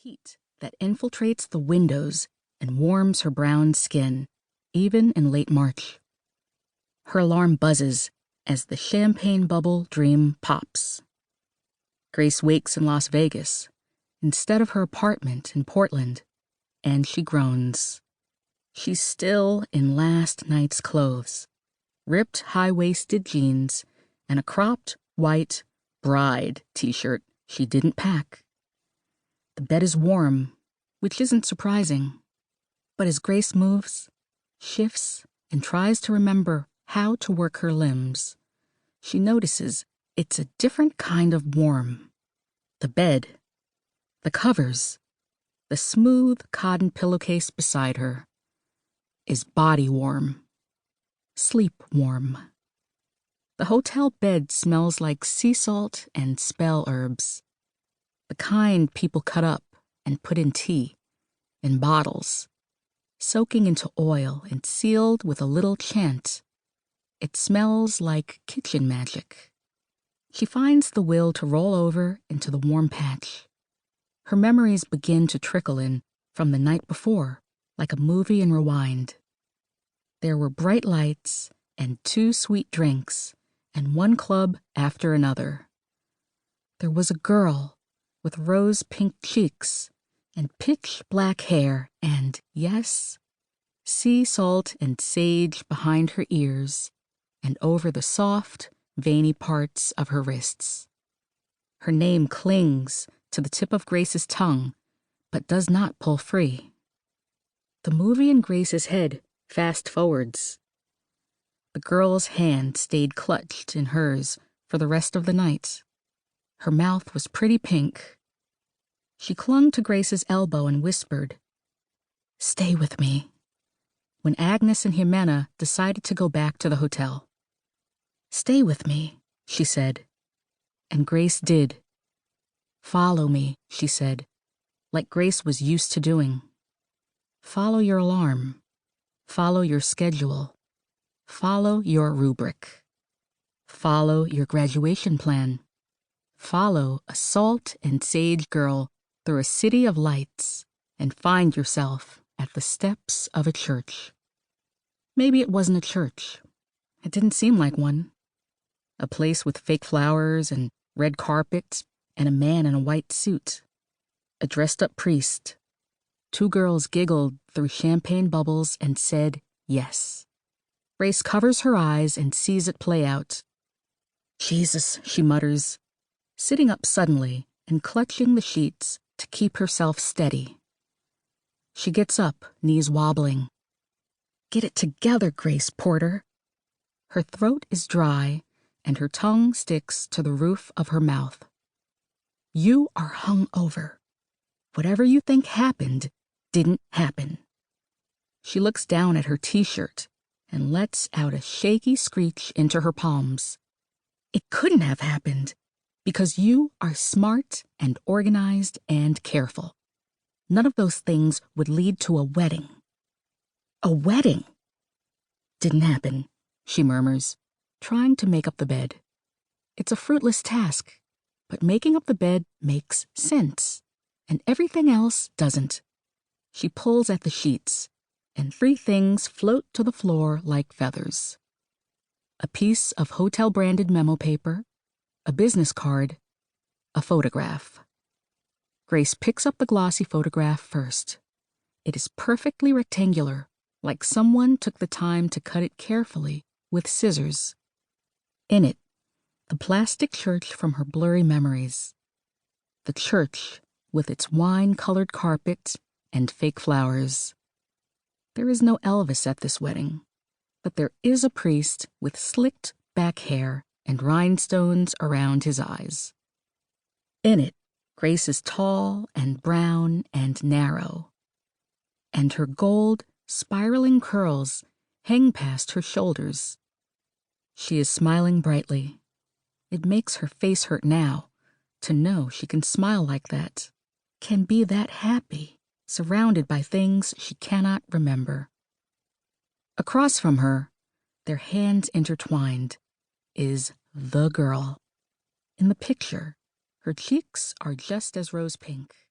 heat that infiltrates the windows and warms her brown skin, even in late March. Her alarm buzzes as the champagne bubble dream pops. Grace wakes in Las Vegas instead of her apartment in Portland, and she groans. She's still in last night's clothes, ripped high-waisted jeans, and a cropped white bride t-shirt she didn't pack. The bed is warm, which isn't surprising. But as Grace moves, shifts, and tries to remember how to work her limbs, she notices it's a different kind of warm. The bed, the covers, the smooth cotton pillowcase beside her is body warm, sleep warm. The hotel bed smells like sea salt and spell herbs, the kind people cut up and put in tea, in bottles, soaking into oil and sealed with a little chant. It smells like kitchen magic. She finds the will to roll over into the warm patch. Her memories begin to trickle in from the night before, like a movie in rewind. There were bright lights and 2 sweet drinks, and one club after another. There was a girl with rose-pink cheeks and pitch-black hair and, yes, sea salt and sage behind her ears and over the soft, veiny parts of her wrists. Her name clings to the tip of Grace's tongue, but does not pull free. The movie in Grace's head fast-forwards. The girl's hand stayed clutched in hers for the rest of the night. Her mouth was pretty pink. She clung to Grace's elbow and whispered, "Stay with me," when Agnes and Jimena decided to go back to the hotel. "Stay with me," she said. And Grace did. "Follow me," she said, like Grace was used to doing. "Follow your alarm. Follow your schedule. Follow your rubric. Follow your graduation plan. Follow a salt and sage girl through a city of lights and find yourself at the steps of a church." Maybe it wasn't a church. It didn't seem like one. A place with fake flowers and red carpet and a man in a white suit. A dressed-up priest. 2 girls giggled through champagne bubbles and said yes. Grace covers her eyes and sees it play out. "Jesus," she mutters, sitting up suddenly and clutching the sheets to keep herself steady. She gets up, knees wobbling. "Get it together, Grace Porter." Her throat is dry and her tongue sticks to the roof of her mouth. "You are hung over. Whatever you think happened didn't happen." She looks down at her t-shirt and lets out a shaky screech into her palms. "It couldn't have happened because you are smart and organized and careful. None of those things would lead to a wedding." "A wedding?" "Didn't happen," she murmurs, trying to make up the bed. It's a fruitless task, but making up the bed makes sense, and everything else doesn't. She pulls at the sheets, and 3 things float to the floor like feathers. A piece of hotel-branded memo paper, a business card, a photograph. Grace picks up the glossy photograph first. It is perfectly rectangular, like someone took the time to cut it carefully with scissors. In it, the plastic church from her blurry memories. The church with its wine-colored carpet and fake flowers. There is no Elvis at this wedding, but there is a priest with slicked back hair and rhinestones around his eyes. In it, Grace is tall and brown and narrow, and her gold, spiraling curls hang past her shoulders. She is smiling brightly. It makes her face hurt now to know she can smile like that, can be that happy, surrounded by things she cannot remember. Across from her, their hands intertwined, is the girl. In the picture, her cheeks are just as rose pink.